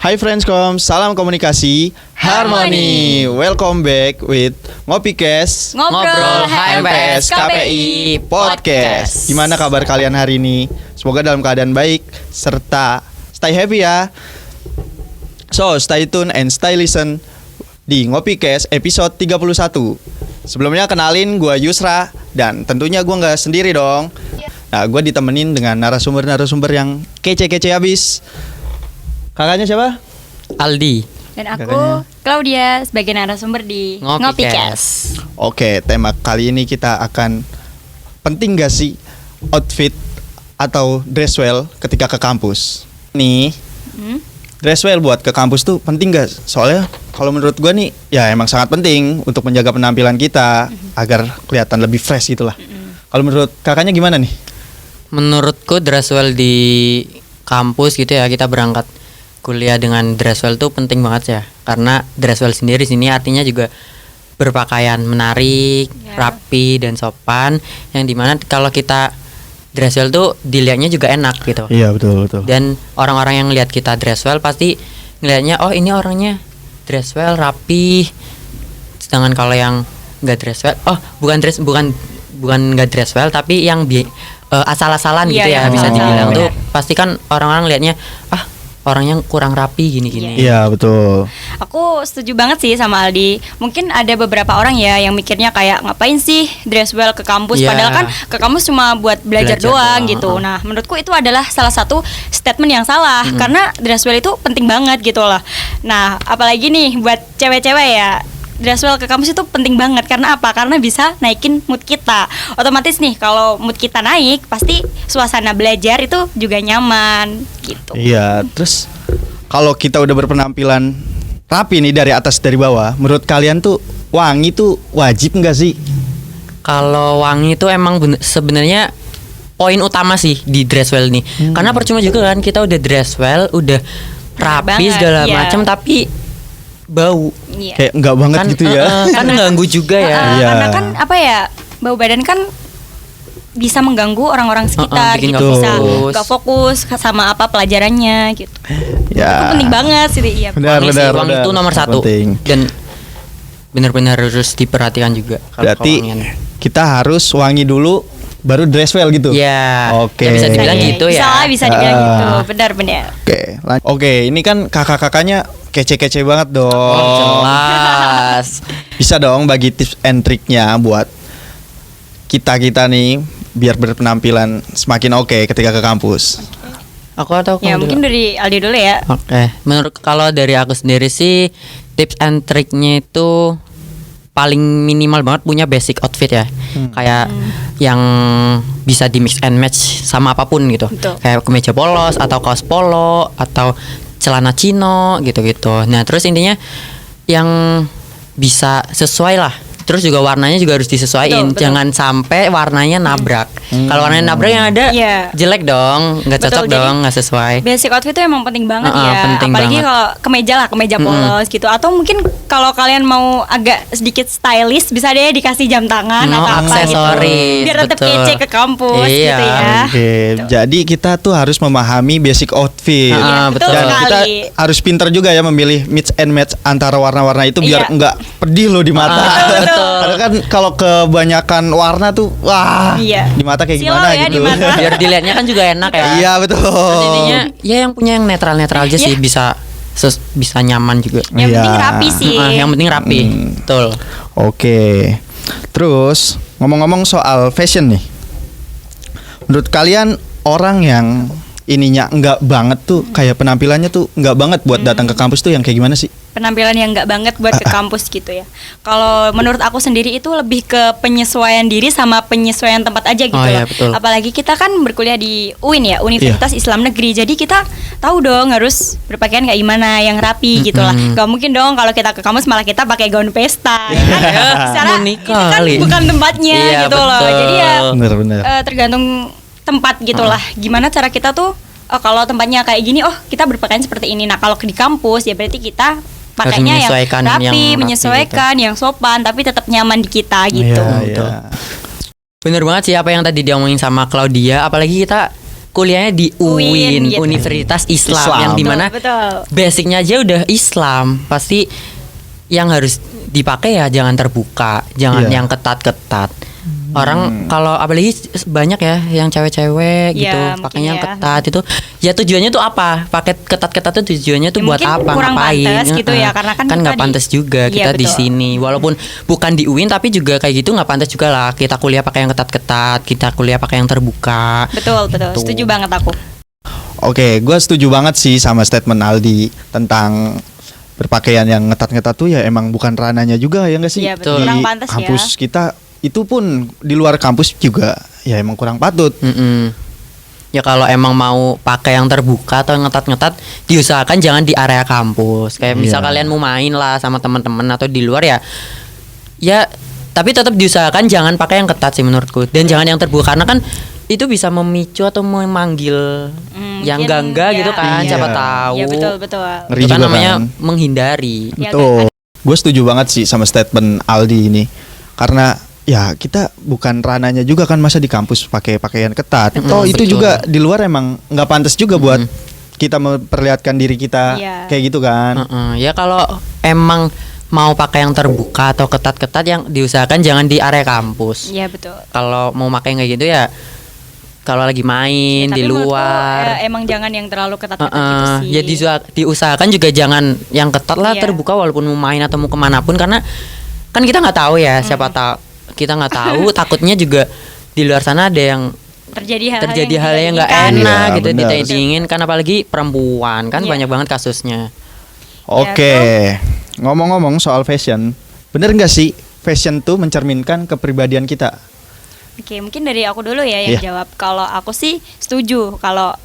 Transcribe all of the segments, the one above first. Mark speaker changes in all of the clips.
Speaker 1: Hai Friendscom, salam komunikasi harmoni. Welcome back with Ngopikes
Speaker 2: Ngobrol HMPS KPI
Speaker 1: Podcast. Gimana kabar kalian hari ini? Semoga dalam keadaan baik serta stay happy ya. So, stay tune and stay listen di Ngopikes episode 31. Sebelumnya kenalin gue Yusra dan tentunya gue gak sendiri dong. Nah, gue ditemenin dengan narasumber-narasumber yang kece-kece habis. Kakaknya siapa?
Speaker 2: Aldi.
Speaker 3: Dan aku
Speaker 1: Kakaknya?
Speaker 3: Claudia sebagai narasumber di Ngopikes.
Speaker 1: Oke, tema kali ini kita akan penting gak sih outfit atau dress well ketika ke kampus? Nih, dress well buat ke kampus tuh penting gak? Soalnya kalau menurut gue nih, ya emang sangat penting untuk menjaga penampilan kita agar kelihatan lebih fresh gitulah. Kalau menurut kakaknya gimana nih?
Speaker 2: Menurutku dress well di kampus gitu ya, kita berangkat kuliah dengan dress well tuh penting banget ya. Karena dress well sendiri sini artinya juga berpakaian menarik, rapi dan sopan. Yang dimana kalau kita dress well tuh dilihatnya juga enak gitu.
Speaker 1: Iya betul.
Speaker 2: Dan orang-orang yang lihat kita dress well pasti ngelihatnya, oh ini orangnya dress well, rapi. Sedangkan kalau yang nggak dress well, oh bukan nggak dress well tapi yang asal-asalan gitu ya, bisa dibilang tuh pasti kan orang-orang lihatnya orangnya kurang rapi gini-gini.
Speaker 1: Iya betul.
Speaker 3: Aku setuju banget sih sama Aldi. Mungkin ada beberapa orang ya yang mikirnya kayak ngapain sih dress well ke kampus, padahal kan ke kampus cuma buat belajar doang gitu. Nah, menurutku itu adalah salah satu statement yang salah karena dress well itu penting banget gitu loh. Nah, apalagi nih buat cewek-cewek ya. Dress well ke kampus itu penting banget karena apa? Karena bisa naikin mood kita. Otomatis nih kalau mood kita naik, pasti suasana belajar itu juga nyaman gitu.
Speaker 1: Iya, terus kalau kita udah berpenampilan rapi nih dari atas dari bawah, menurut kalian tuh wangi tuh wajib nggak sih?
Speaker 2: Kalau wangi itu emang sebenarnya poin utama sih di dress well nih. Karena percuma juga kan kita udah dress well, udah rapi segala macam tapi bau.
Speaker 3: Iya.
Speaker 1: Kayak enggak banget
Speaker 2: Kan,
Speaker 1: gitu ya.
Speaker 2: Kan ganggu juga ya.
Speaker 1: Iya.
Speaker 3: Karena kan apa ya, bau badan kan bisa mengganggu orang-orang sekitar
Speaker 2: bikin
Speaker 3: gitu,
Speaker 2: nggak
Speaker 3: bisa
Speaker 2: fokus.
Speaker 3: nggak fokus sama apa pelajarannya gitu.
Speaker 1: Ya.
Speaker 3: Itu penting banget sih, iya.
Speaker 1: Benar.
Speaker 2: Wangi itu nomor satu.
Speaker 1: Penting.
Speaker 2: Dan benar-benar harus diperhatikan juga.
Speaker 1: Berarti
Speaker 2: wangian.
Speaker 1: kita harus wangi dulu baru dress well gitu.
Speaker 2: Ya.
Speaker 1: Oke.
Speaker 2: Ya bisa dibilang gitu ya.
Speaker 3: Bisa dibilang gitu, benar-benar.
Speaker 1: Oke, ini kan kakak-kakaknya kece-kece banget dong.
Speaker 2: Jelas.
Speaker 1: Bisa dong bagi tips and triknya buat kita nih biar berpenampilan semakin oke ketika ke kampus.
Speaker 2: Aku atau
Speaker 3: Ya mungkin dari Aldi dulu ya.
Speaker 2: Oke. Menurut kalau dari aku sendiri sih tips and triknya itu paling minimal banget punya basic outfit ya. Kayak yang bisa di mix and match sama apapun gitu.
Speaker 3: Betul.
Speaker 2: Kayak kemeja polos atau kaos polo atau celana chino gitu-gitu. Nah, terus intinya yang bisa sesuai lah. Terus juga warnanya juga harus disesuaikan.
Speaker 3: Betul.
Speaker 2: Jangan sampai warnanya nabrak. Kalau warnanya nabrak yang ada jelek dong, nggak cocok
Speaker 3: Betul,
Speaker 2: dong, nggak sesuai.
Speaker 3: Basic outfit itu emang penting banget ya.
Speaker 2: Penting
Speaker 3: Apalagi
Speaker 2: banget.
Speaker 3: kalau kemeja polos gitu. Atau mungkin kalau kalian mau agak sedikit stylish, bisa deh dikasih jam tangan atau apa gitu.
Speaker 2: Aksesoris,
Speaker 3: Biar tetap
Speaker 2: betul.
Speaker 3: kece ke kampus
Speaker 2: Iya.
Speaker 3: gitu ya.
Speaker 1: Oke, jadi kita tuh harus memahami basic outfit.
Speaker 3: Iya, betul
Speaker 1: Dan kita
Speaker 3: sekali.
Speaker 1: harus pinter juga ya memilih mix and match antara warna-warna itu biar
Speaker 3: Iya.
Speaker 1: nggak pedih loh di mata.
Speaker 2: Betul.
Speaker 1: Karena kan kalau kebanyakan warna tuh wah,
Speaker 3: Iya.
Speaker 1: di mata kayak
Speaker 3: Silau
Speaker 1: gimana
Speaker 3: ya
Speaker 1: gitu.
Speaker 3: di mata.
Speaker 2: Biar dilihatnya kan juga enak ya.
Speaker 1: Iya betul.
Speaker 2: Terus intinya ya yang punya yang netral-netral aja sih bisa bisa nyaman juga.
Speaker 3: Yang
Speaker 1: Iya.
Speaker 3: penting rapi sih.
Speaker 2: Yang penting rapi. Betul.
Speaker 1: Oke. Terus ngomong-ngomong soal fashion nih. Menurut kalian orang yang ininya enggak banget tuh kayak penampilannya tuh enggak banget buat datang ke kampus tuh yang kayak gimana sih?
Speaker 3: Penampilan yang nggak banget buat ke kampus gitu ya. Kalau menurut aku sendiri itu lebih ke penyesuaian diri sama penyesuaian tempat aja gitu
Speaker 2: Oh,
Speaker 3: loh.
Speaker 2: iya, betul.
Speaker 3: Apalagi kita kan berkuliah di UIN ya, Universitas Islam Negeri. Jadi kita tahu dong harus berpakaian kayak gimana yang rapi gitu lah. Gak mungkin dong kalau kita ke kampus malah kita pakai gaun pesta. Ya kan? Secara
Speaker 2: Unik
Speaker 3: itu kan
Speaker 2: kali.
Speaker 3: bukan tempatnya
Speaker 2: Iya,
Speaker 3: gitu loh.
Speaker 2: betul.
Speaker 3: Jadi ya
Speaker 1: Bener-bener.
Speaker 3: tergantung tempat gitulah. Gimana cara kita tuh kalau tempatnya kayak gini, kita berpakaian seperti ini. Nah, kalau di kampus ya berarti kita pakainya yang
Speaker 2: menyesuaikan
Speaker 3: rapi,
Speaker 2: yang rapi
Speaker 3: menyesuaikan, yang sopan, tapi tetap nyaman di kita gitu.
Speaker 1: Iya,
Speaker 2: Betul.
Speaker 1: iya.
Speaker 2: Bener banget sih apa yang tadi diomongin sama Claudia. Apalagi kita kuliahnya di
Speaker 3: UIN
Speaker 2: UIN,
Speaker 3: gitu.
Speaker 2: Universitas Islam,
Speaker 1: Islam.
Speaker 2: yang dimana
Speaker 3: Betul.
Speaker 2: basicnya aja udah Islam. Pasti yang harus dipakai ya jangan terbuka, jangan
Speaker 1: Iya.
Speaker 2: yang ketat-ketat. Orang kalau apalagi banyak ya yang cewek-cewek gitu
Speaker 3: Iya,
Speaker 2: pakainya yang
Speaker 3: mungkin ya.
Speaker 2: ketat itu. Ya tujuannya tuh apa? Pakai ketat-ketat tuh tujuannya tuh
Speaker 3: Ya,
Speaker 2: buat
Speaker 3: mungkin
Speaker 2: apa?
Speaker 3: kurang
Speaker 2: Ngapain?
Speaker 3: pantas gitu ya,
Speaker 2: Heeh.
Speaker 3: karena kan
Speaker 2: kan
Speaker 3: kita
Speaker 2: nggak
Speaker 3: di-
Speaker 2: pantas juga
Speaker 3: Iya,
Speaker 2: kita di
Speaker 3: betul.
Speaker 2: sini. Walaupun bukan di UIN tapi juga kayak gitu nggak pantas juga lah. Kita kuliah pakai yang ketat-ketat, kita kuliah pakai yang terbuka.
Speaker 3: Betul, betul.
Speaker 2: Tuh.
Speaker 3: Setuju banget aku.
Speaker 1: Oke, gue setuju banget sih sama statement Aldi tentang berpakaian yang ngetat-ngetat tuh ya emang bukan rananya juga ya nggak sih?
Speaker 3: Iya, betul.
Speaker 1: Di
Speaker 3: Kurang pantas ya.
Speaker 1: kampus kita itu pun di luar kampus juga ya emang kurang patut.
Speaker 2: Mm-mm. Ya kalau emang mau pakai yang terbuka atau ngetat-ngetat, diusahakan jangan di area kampus. Kayak misal
Speaker 1: Iya.
Speaker 2: kalian mau main lah sama teman-teman atau di luar ya tapi tetap diusahakan jangan pakai yang ketat sih menurutku. Dan jangan yang terbuka karena kan itu bisa memicu atau memanggil yang
Speaker 3: Mungkin,
Speaker 2: gangga
Speaker 3: ya,
Speaker 2: gitu kan,
Speaker 1: iya.
Speaker 2: siapa tahu.
Speaker 3: Iya, betul, betul.
Speaker 1: Ngeri
Speaker 2: Itu kan
Speaker 1: juga
Speaker 2: namanya
Speaker 1: kan.
Speaker 2: menghindari.
Speaker 3: Ya,
Speaker 1: Betul. Gue setuju banget sih sama statement Aldi ini. Karena ya kita bukan rananya juga kan masa di kampus pakai pakaian ketat. Toh itu
Speaker 2: betul.
Speaker 1: juga di luar emang nggak pantas juga buat kita memperlihatkan diri kita
Speaker 3: Iya.
Speaker 1: kayak gitu kan.
Speaker 2: Ya kalau emang mau pakai yang terbuka atau ketat-ketat yang diusahakan jangan di area kampus.
Speaker 3: Iya, betul.
Speaker 2: Kalau mau pakai kayak gitu ya kalau lagi main
Speaker 3: Tapi
Speaker 2: di
Speaker 3: menurutku,
Speaker 2: luar.
Speaker 3: emang jangan yang terlalu ketat-ketat gitu
Speaker 2: Heeh,
Speaker 3: sih.
Speaker 2: ya diusahakan juga jangan yang ketat lah
Speaker 3: Iya.
Speaker 2: terbuka walaupun mau main atau mau kemana pun karena kan kita nggak tahu ya siapa tahu kita nggak tahu takutnya juga di luar sana ada yang
Speaker 3: terjadi hal
Speaker 2: yang nggak
Speaker 3: diinginkan.
Speaker 2: enak
Speaker 1: Iya,
Speaker 2: gitu
Speaker 1: benar.
Speaker 2: tidak diinginkan apalagi perempuan kan
Speaker 3: Iya.
Speaker 2: banyak banget kasusnya.
Speaker 1: Oke, ngomong-ngomong soal fashion, bener nggak sih fashion tuh mencerminkan kepribadian kita?
Speaker 3: Oke, mungkin dari aku dulu ya yang
Speaker 1: Iya.
Speaker 3: jawab. Kalau aku sih setuju kalau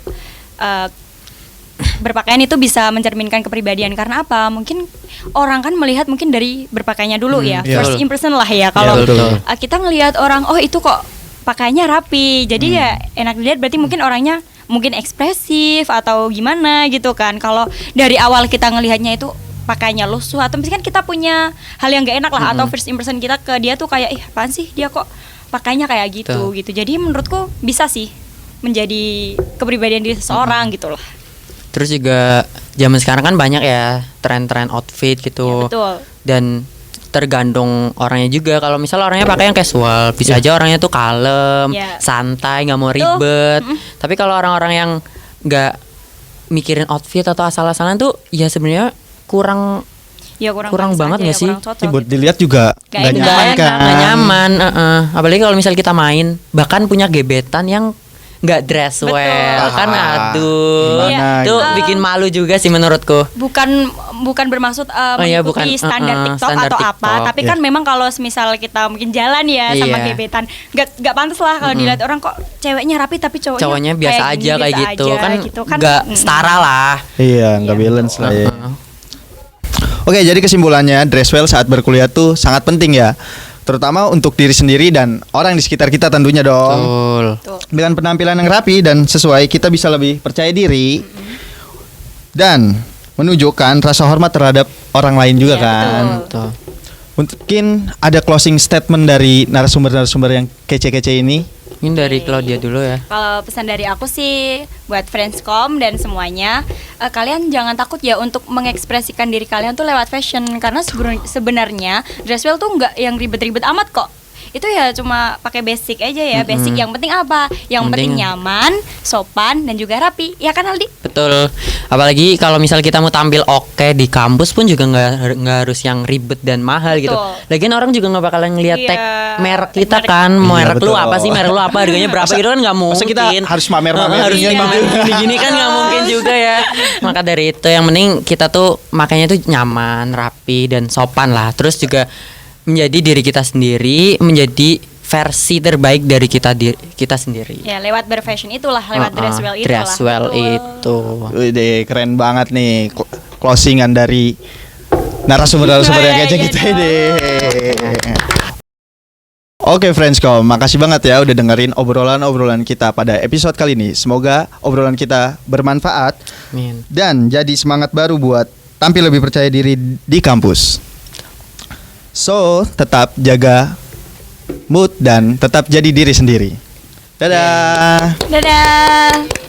Speaker 3: berpakaian itu bisa mencerminkan kepribadian karena apa? Mungkin orang kan melihat mungkin dari berpakaiannya dulu ya,
Speaker 1: iya.
Speaker 3: first
Speaker 2: Betul.
Speaker 3: impression lah ya. Kalau
Speaker 2: betul.
Speaker 3: kita ngelihat orang, oh itu kok pakaiannya rapi, jadi ya enak dilihat. Berarti mungkin orangnya mungkin ekspresif atau gimana gitu kan. Kalau dari awal kita ngelihatnya itu pakaiannya lusuh atau mungkin kan kita punya hal yang gak enak lah atau first impression kita ke dia tuh kayak ih apaan sih dia kok pakainya kayak gitu
Speaker 2: Betul.
Speaker 3: gitu. Jadi menurutku bisa sih menjadi kepribadian diri seseorang gitu lah.
Speaker 2: Terus juga zaman sekarang kan banyak ya tren-tren outfit gitu.
Speaker 3: Ya, betul.
Speaker 2: Dan tergantung orangnya juga. Kalau misal orangnya pakai yang casual, bisa aja orangnya tuh kalem,
Speaker 3: Ya.
Speaker 2: santai, nggak mau
Speaker 3: Betul.
Speaker 2: ribet. Tapi kalau orang-orang yang nggak mikirin outfit atau asal-asalan tuh, ya sebenarnya kurang
Speaker 3: Ya kurang pantas
Speaker 2: banget
Speaker 3: aja
Speaker 2: nggak
Speaker 3: ya,
Speaker 2: sih?
Speaker 3: kurang cocok
Speaker 1: Sih buat
Speaker 3: gitu.
Speaker 1: dilihat juga
Speaker 3: Nggak
Speaker 1: nggak
Speaker 3: enak.
Speaker 1: nyaman
Speaker 3: Nggak
Speaker 1: kan?
Speaker 3: enak,
Speaker 2: nggak nyaman. Apalagi kalau misal kita main, bahkan punya gebetan yang nggak dress
Speaker 3: Betul.
Speaker 2: well, kan
Speaker 1: Ah,
Speaker 2: aduh,
Speaker 1: gimana
Speaker 2: itu
Speaker 3: gitu?
Speaker 2: bikin malu juga sih menurutku.
Speaker 3: bukan bermaksud
Speaker 2: iya,
Speaker 3: mengikuti
Speaker 2: bukan,
Speaker 3: standar TikTok
Speaker 2: standar
Speaker 3: atau
Speaker 2: TikTok,
Speaker 3: apa, tapi
Speaker 1: iya.
Speaker 3: kan memang kalau misal kita mungkin jalan ya sama
Speaker 2: Iya.
Speaker 3: gebetan, nggak pantas lah kalau dilihat orang kok ceweknya rapi tapi
Speaker 2: Cowoknya biasa
Speaker 3: kayak
Speaker 2: aja
Speaker 3: gini,
Speaker 2: kayak
Speaker 3: biasa
Speaker 2: gitu
Speaker 3: aja
Speaker 2: kan nggak setara lah.
Speaker 1: Iya, nggak
Speaker 3: Iya,
Speaker 1: balance lah ya.
Speaker 2: Heeh.
Speaker 1: Oke, jadi kesimpulannya dress well saat berkuliah tuh sangat penting ya. Terutama untuk diri sendiri dan orang di sekitar kita tentunya dong.
Speaker 2: Betul.
Speaker 3: Tuh.
Speaker 1: Dengan penampilan yang rapi dan sesuai, kita bisa lebih percaya diri dan menunjukkan rasa hormat terhadap orang lain juga
Speaker 3: Iya,
Speaker 1: kan.
Speaker 2: Betul.
Speaker 1: Mungkin ada closing statement dari narasumber-narasumber yang kece-kece ini.
Speaker 2: Ini dari Claudia dulu ya.
Speaker 3: Kalau pesan dari aku sih buat Friendscom dan semuanya, kalian jangan takut ya untuk mengekspresikan diri kalian tuh lewat fashion karena sebenarnya dress well tuh nggak yang ribet-ribet amat kok. Itu ya cuma pakai basic aja ya. Basic yang penting apa? Yang penting
Speaker 2: Penting-
Speaker 3: nyaman, sopan dan juga rapi. Ya kan Aldi?
Speaker 2: Betul. Apalagi kalau misal kita mau tampil oke di kampus pun juga nggak harus yang ribet dan mahal gitu.
Speaker 3: Betul.
Speaker 2: Lagian orang juga nggak bakalan ngeliat
Speaker 3: Iya,
Speaker 2: tag merek kita
Speaker 3: merek.
Speaker 2: kan.
Speaker 1: Iya,
Speaker 2: Merek lu
Speaker 1: betul.
Speaker 2: apa sih? Merek lu apa? Harganya berapa?
Speaker 1: Masa-
Speaker 2: Itu kan nggak
Speaker 1: masa
Speaker 2: mungkin.
Speaker 1: kita harus mamer-mamerin
Speaker 2: Harus
Speaker 1: gitu?
Speaker 2: pamer gini-gini kan nggak mungkin juga ya. Maka dari itu yang penting kita tuh makanya tuh nyaman, rapi dan sopan lah. Terus juga menjadi diri kita sendiri, menjadi versi terbaik dari kita sendiri.
Speaker 3: Ya lewat berfashion itulah, lewat dress well itulah.
Speaker 2: Dress well
Speaker 3: Betul.
Speaker 2: itu.
Speaker 1: Wih, keren banget nih closingan dari narasumber-narasumber yang
Speaker 3: Iya,
Speaker 1: kece
Speaker 3: iya
Speaker 1: kita
Speaker 3: dong.
Speaker 1: ini. Oke Friendscom, makasih banget ya udah dengerin obrolan-obrolan kita pada episode kali ini. Semoga obrolan kita bermanfaat
Speaker 2: Amin.
Speaker 1: dan jadi semangat baru buat tampil lebih percaya diri di kampus. So, tetap jaga mood dan tetap jadi diri sendiri. Dadah.
Speaker 3: Dadah.